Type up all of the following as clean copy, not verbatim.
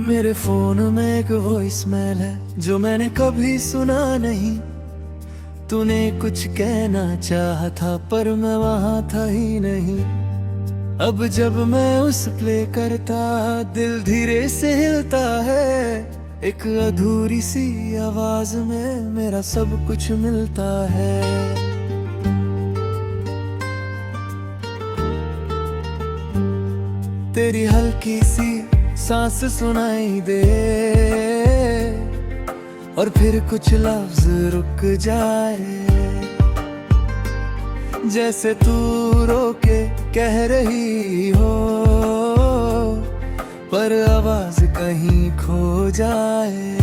मेरे फोन में एक वॉइसमेल है जो मैंने कभी सुना नहीं। तूने कुछ कहना चाहा था पर मैं वहां था ही नहीं। अब जब मैं उस प्ले करता दिल धीरे से हिलता है। एक अधूरी सी आवाज में मेरा सब कुछ मिलता है। तेरी हल्की सी सांस सुनाई दे और फिर कुछ लफ्ज रुक जाए। जैसे तू रोके कह रही हो पर आवाज कहीं खो जाए।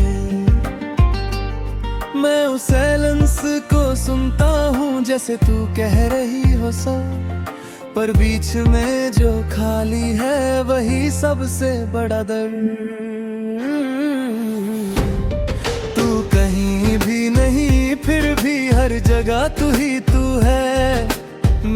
मैं उस साइलेंस को सुनता हूँ जैसे तू कह रही हो सब, पर बीच में जो खाली है वही सबसे बड़ा दर्द। तू कहीं भी नहीं फिर भी हर जगह तू ही तू है।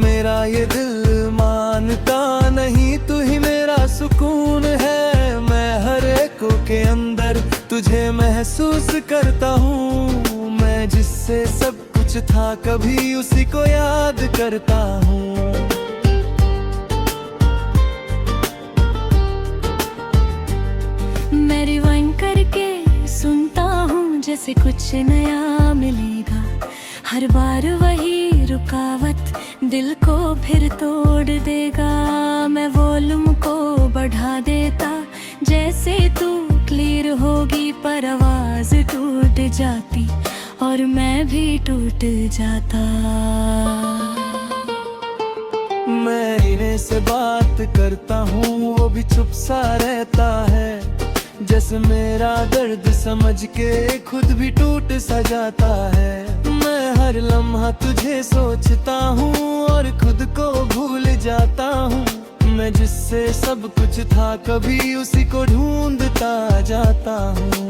मेरा ये दिल मानता नहीं तू ही मेरा सुकून है। मैं हर एक के अंदर तुझे महसूस करता हूँ। मैं जिससे सब कुछ था कभी उसी को याद करता हूँ। मैं रिवाइंड करके सुनता हूँ जैसे कुछ नया मिलेगा। हर बार वही रुकावट दिल को फिर तोड़ देगा। मैं वॉल्यूम को बढ़ा देता जैसे तू क्लियर होगी, पर आवाज टूट जाती और मैं भी टूट जाता। मैं इन्हें से बात करता हूँ वो भी चुप सा रहता है। जैसे मेरा दर्द समझ के खुद भी टूट सा जाता है। मैं हर लम्हा तुझे सोचता हूँ और खुद को भूल जाता हूँ। मैं जिससे सब कुछ था कभी उसी को ढूंढता जाता हूँ।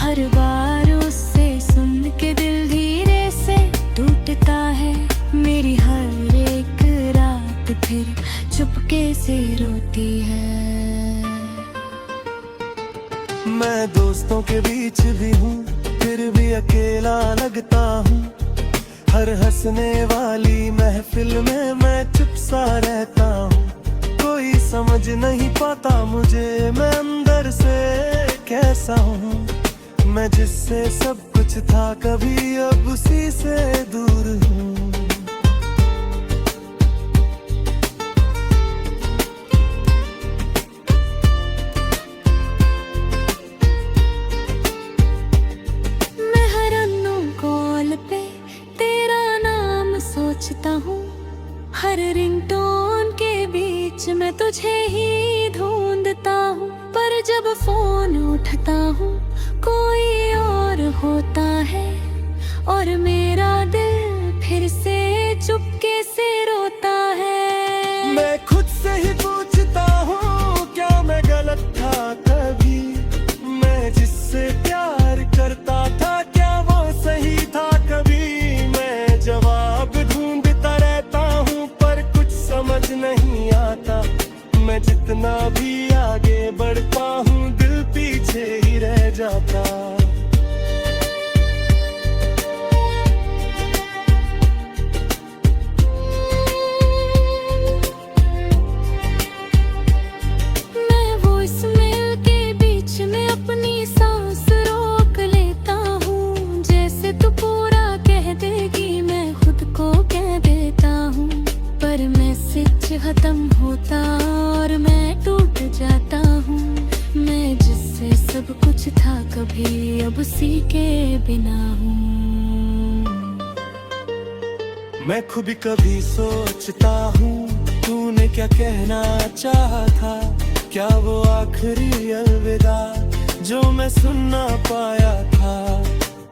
हर बार उससे सुन के दिल धीरे से टूटता है। मेरी हर एक रात फिर चुपके से रोती है। मैं दोस्तों के बीच भी हूँ फिर भी अकेला लगता हूँ। हर हंसने वाली महफिल में मैं चुप सा रहता हूँ। कोई समझ नहीं पाता मुझे मैं अंदर से कैसा हूँ। मैं जिससे सब कुछ था कभी अब उसी से दूर हूँ। मैं हर अननोन कॉल पे तेरा नाम सोचता हूँ। हर रिंगटोन के बीच मैं तुझे ही ढूंढता हूँ। पर जब फोन उठता हूँ कोई और होता है और मेरा दिल फिर से चुपके से रोता है। मैं खुद से ही पूछता हूँ क्या मैं गलत था कभी। मैं जिससे प्यार करता था क्या वो सही था कभी। मैं जवाब ढूंढता रहता हूँ पर कुछ समझ नहीं आता। मैं जितना भी आगे बढ़ता हूँ दिल पीछे ही रह जाता। मैं वॉइसमेल के बीच में अपनी सांस रोक लेता हूँ। जैसे तू पूरा कह देगी मैं खुद को कह देता हूँ। पर मैसेज खत्म होता और मैं टूट जाता हूँ। मैं जिससे सब कुछ था कभी अब उसी के बिना हूँ। मैं खुद भी कभी सोचता हूँ तूने क्या कहना चाहा था। क्या वो आखिरी अलविदा जो मैं सुनना पाया था।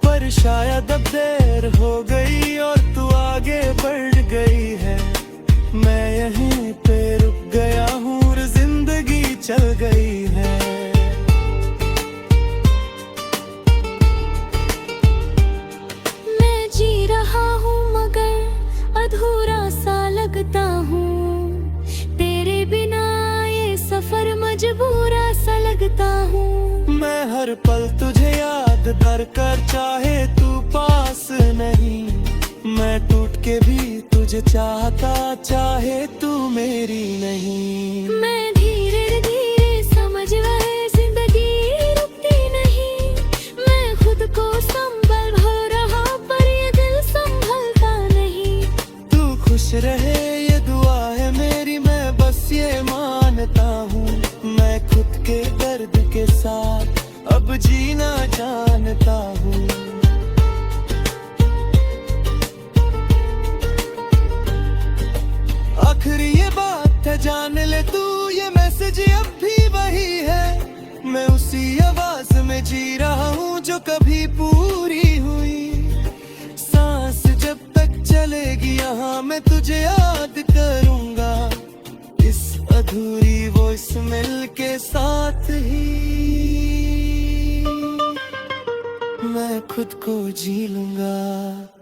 पर शायद अब देर हो गई और तू आगे बढ़ गई है। मैं यहीं पे रुक गया हूँ और जिंदगी चल गई है। मैं जी रहा हूँ मगर अधूरा सा लगता हूँ, तेरे बिना ये सफर मजबूरा सा लगता हूँ। मैं हर पल तुझे याद कर चाहे तू पास नहीं, मैं टूट के भी तुझे चाहता चाहे तू मेरी नहीं। मैं धीरे धीरे समझ रहे जिंदगी रुकती नहीं, मैं खुद को संभल हो रहा पर ये दिल संभलता नहीं। तू खुश रहे ये दुआ है मेरी, मैं बस ये मानता हूँ। मैं खुद के दर्द के साथ अब जीना जानता हूँ। आखिरी ये बात है जान ले तू, ये मैसेज अब भी वही है। मैं उसी आवाज में जी रहा हूँ जो कभी पूरी हुई। सांस जब तक चलेगी यहाँ मैं तुझे याद करूँगा, इस अधूरी वॉइस मेल के साथ ही मैं खुद को जी लूँगा।